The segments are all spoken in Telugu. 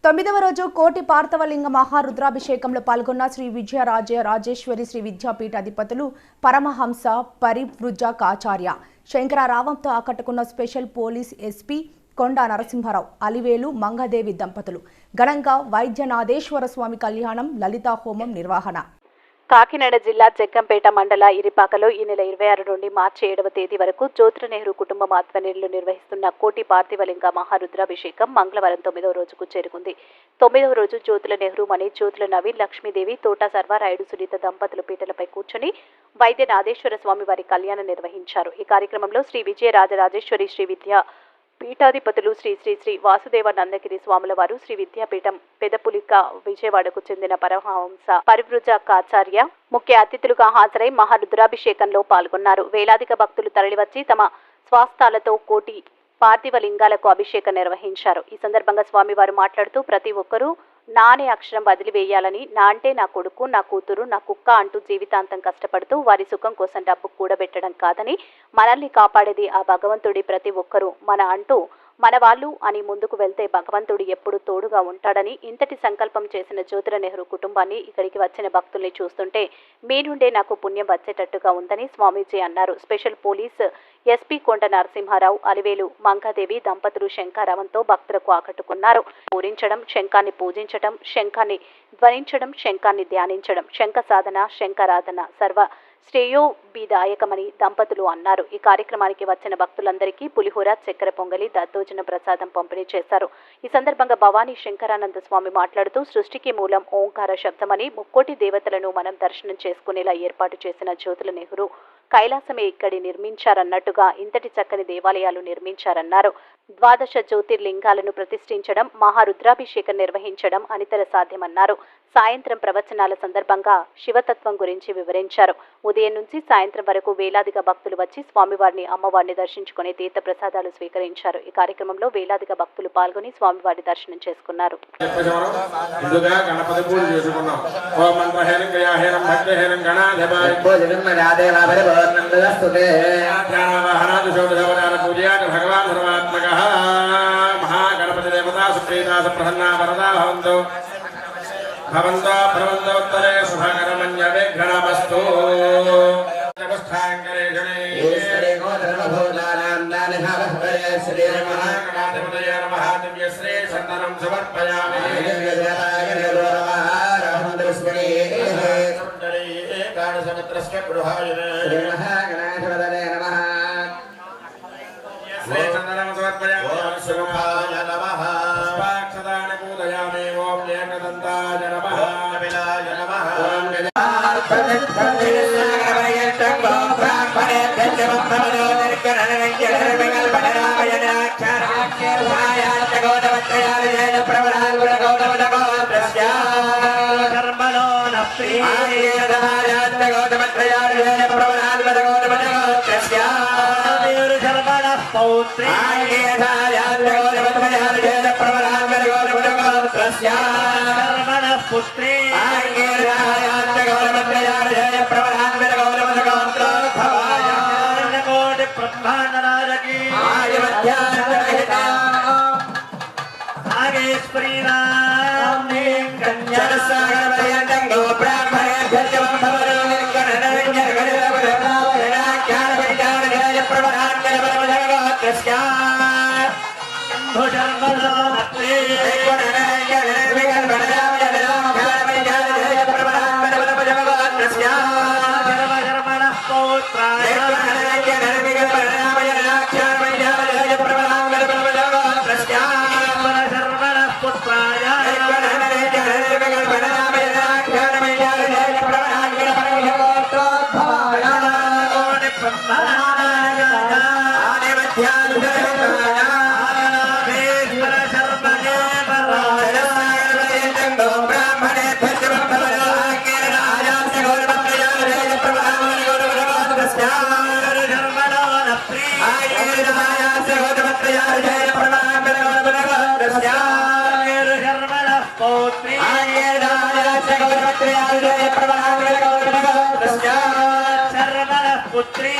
9వ రోజు కోటి పార్థవలింగ మహారుద్రాభిషేకంలో పాల్గొన్న శ్రీ విజయరాజ రాజేశ్వరి శ్రీ విద్యాపీఠ అధిపతులు పరమహంస పరివృజకాచార్య శంకరారావంతో ఆకట్టుకున్న స్పెషల్ పోలీస్ ఎస్పీ కొండా నరసింహారావు అలివేలు మంగదేవి దంపతులు ఘనంగా వైద్యనాథేశ్వర స్వామి కళ్యాణం లలితా హోమం నిర్వహణ. కాకినాడ జిల్లా జగ్గంపేట మండల ఇరిపాకలో ఈ నెల 26 నుండి మార్చి 7వ తేదీ వరకు జ్యోతుల నెహ్రూ కుటుంబం ఆధ్వర్యంలో నిర్వహిస్తున్న కోటి పార్థివలింగ మహారుద్రాభిషేకం మంగళవారం 9వ రోజుకు చేరుకుంది. 9వ రోజు జ్యోతుల నెహ్రూ మణి జ్యోతుల నవీన్ లక్ష్మీదేవి తోట సర్వారాయుడు సునీత దంపతులు పీటలపై కూర్చొని వైద్యనాథేశ్వర స్వామి వారి కళ్యాణం నిర్వహించారు. ఈ కార్యక్రమంలో శ్రీ విజయరాజరాజేశ్వరి శ్రీ విద్యా పీఠాధిపతులు శ్రీ శ్రీ శ్రీ వాసుదేవ నందగిరి స్వాముల వారు శ్రీ విద్యాపీఠం పెదపులిక విజయవాడకు చెందిన పరమహంస పరివృజకాచార్య ముఖ్య అతిథులుగా హాజరై మహారుద్రాభిషేకంలో పాల్గొన్నారు. వేలాదిగా భక్తులు తరలివచ్చి తమ స్వాస్థాలతో కోటి పార్థివ లింగాలకు అభిషేకం నిర్వహించారు. ఈ సందర్భంగా స్వామివారు మాట్లాడుతూ ప్రతి ఒక్కరూ నా అనే అక్షరం వదిలివేయాలని, నా అంటే నా కొడుకు, నా కూతురు, నా కుక్క అంటూ జీవితాంతం కష్టపడుతూ వారి సుఖం కోసం డబ్బు కూడబెట్టడం కాదని, మనల్ని కాపాడేది ఆ భగవంతుడి, ప్రతి ఒక్కరూ మన అంటూ మన వాళ్ళు అని ముందుకు వెళ్తే భగవంతుడు ఎప్పుడు తోడుగా ఉంటాడని, ఇంతటి సంకల్పం చేసిన జ్యోతుల నెహ్రూ కుటుంబాన్ని ఇక్కడికి వచ్చిన భక్తుల్ని చూస్తుంటే మీ నుండే నాకు పుణ్యం వచ్చేటట్టుగా ఉందని స్వామీజీ అన్నారు. స్పెషల్ పోలీస్ ఎస్పీ కొండ నరసింహారావు అలివేలు మంగాదేవి దంపతులు శంఖారావంతో భక్తులకు ఆకట్టుకున్నారు. పూరించడం, శంఖాన్ని పూజించడం, శంఖాన్ని ధ్వనించడం, శంఖాన్ని ధ్యానించడం, శంఖ సాధన, శంఖారాధన సర్వ శ్రేయోభిదాయకమని దంపతులు అన్నారు. ఈ కార్యక్రమానికి వచ్చిన భక్తులందరికీ పులిహోర, చక్కెర పొంగలి, దద్దోజన ప్రసాదం పంపిణీ చేశారు. ఈ సందర్భంగా భవానీ శంకరానంద స్వామి మాట్లాడుతూ సృష్టికి మూలం ఓంకార శబ్దమని, ముక్కోటి దేవతలను మనం దర్శనం చేసుకునేలా ఏర్పాటు చేసిన జ్యోతుల నెహ్రూ కైలాసమే ఇక్కడి నిర్మించారన్నట్టుగా ఇంతటి చక్కని దేవాలయాలు నిర్మించారన్నారు. 12 జ్యోతిర్లింగాలను ప్రతిష్ఠించడం, మహారుద్రాభిషేకం నిర్వహించడం అనితర సాధ్యమన్నారు. సాయంత్రం ప్రవచనాల సందర్భంగా శివతత్వం గురించి వివరించారు. ఉదయం నుంచి సాయంత్రం వరకు వేలాదిగా భక్తులు వచ్చి స్వామివారిని, అమ్మవారిని దర్శించుకుని తీర్థ ప్రసాదాలు స్వీకరించారు. ఈ కార్యక్రమంలో వేలాదిగా భక్తులు పాల్గొని స్వామివారి దర్శనం చేసుకున్నారు. महागणपति देवता सुप्रीता प्रसन्ना वरदा भवन्तु भवन्तो भवन्तोत्तरे शुभकरमन्यवे घनमस्तु जगस्थाङ्गरे जने ईश्वरे गोधर्मभूतानां दानभावहरे श्री महागणाधिपतये नमः दिव्य श्री चन्दनं समर्पयामि दिव्यदेवताय नमः रामचन्द्रस्मरे सुन्दरी एकादशमित्रस्य गृहाय श्री महागणाधिपतये नमः श्री चन्दनं समर्पयामि शुभाय नमः पुष्पाक्षतानि पूजयामि ओम एकदन्ताय नमः कपिलाय नमः ओम पुत्री पुत्री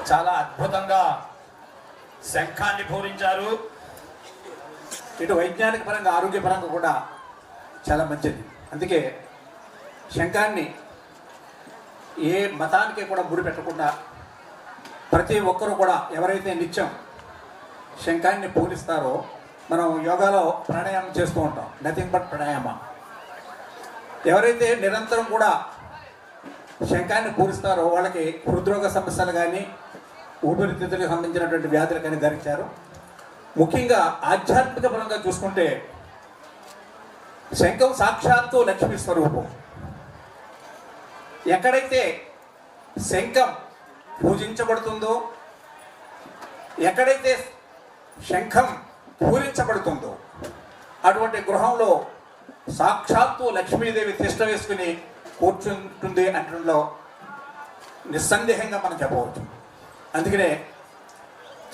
చాలా అద్భుతంగా శంఖాన్ని పూరించారు. ఇటు వైజ్ఞానిక పరంగా ఆరోగ్యపరంగా కూడా చాలా మంచిది. అందుకే శంఖాన్ని ఏ మతానికి కూడా ముడి పెట్టకుండా ప్రతి ఒక్కరూ కూడా ఎవరైతే నిత్యం శంఖాన్ని పూరిస్తారో, మనం యోగాలో ప్రాణాయామం చేస్తూ ఉంటాం, నథింగ్ బట్ ప్రాణాయామ. ఎవరైతే నిరంతరం కూడా శంఖాన్ని పూరిస్తారో వాళ్ళకి హృద్రోగ సమస్యలు కానీ ఊపిరితిత్తులకు సంబంధించినటువంటి వ్యాధులు కానీ ధరించారు. ముఖ్యంగా ఆధ్యాత్మిక పరంగా చూసుకుంటే శంఖం సాక్షాత్తు లక్ష్మీ స్వరూపం. ఎక్కడైతే శంఖం పూజించబడుతుందో, ఎక్కడైతే శంఖం పూరించబడుతుందో అటువంటి గృహంలో సాక్షాత్తు లక్ష్మీదేవి తిష్ట వేసుకుని కూర్చుంటుంది అంటంలో నిస్సందేహంగా మనం చెప్పవచ్చు. అందుకనే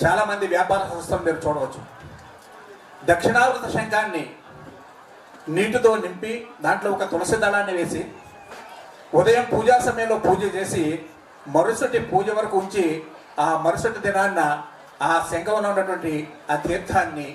చాలామంది వ్యాపార సంస్థలు మీరు చూడవచ్చు, దక్షిణావృత శంఖాన్ని నీటితో నింపి దాంట్లో ఒక తులసి దళాన్ని వేసి ఉదయం పూజా సమయంలో పూజ చేసి మరుసటి పూజ వరకు ఉంచి ఆ మరుసటి దినాన్న ఆ శంఖంలో ఉన్నటువంటి ఆ తీర్థాన్ని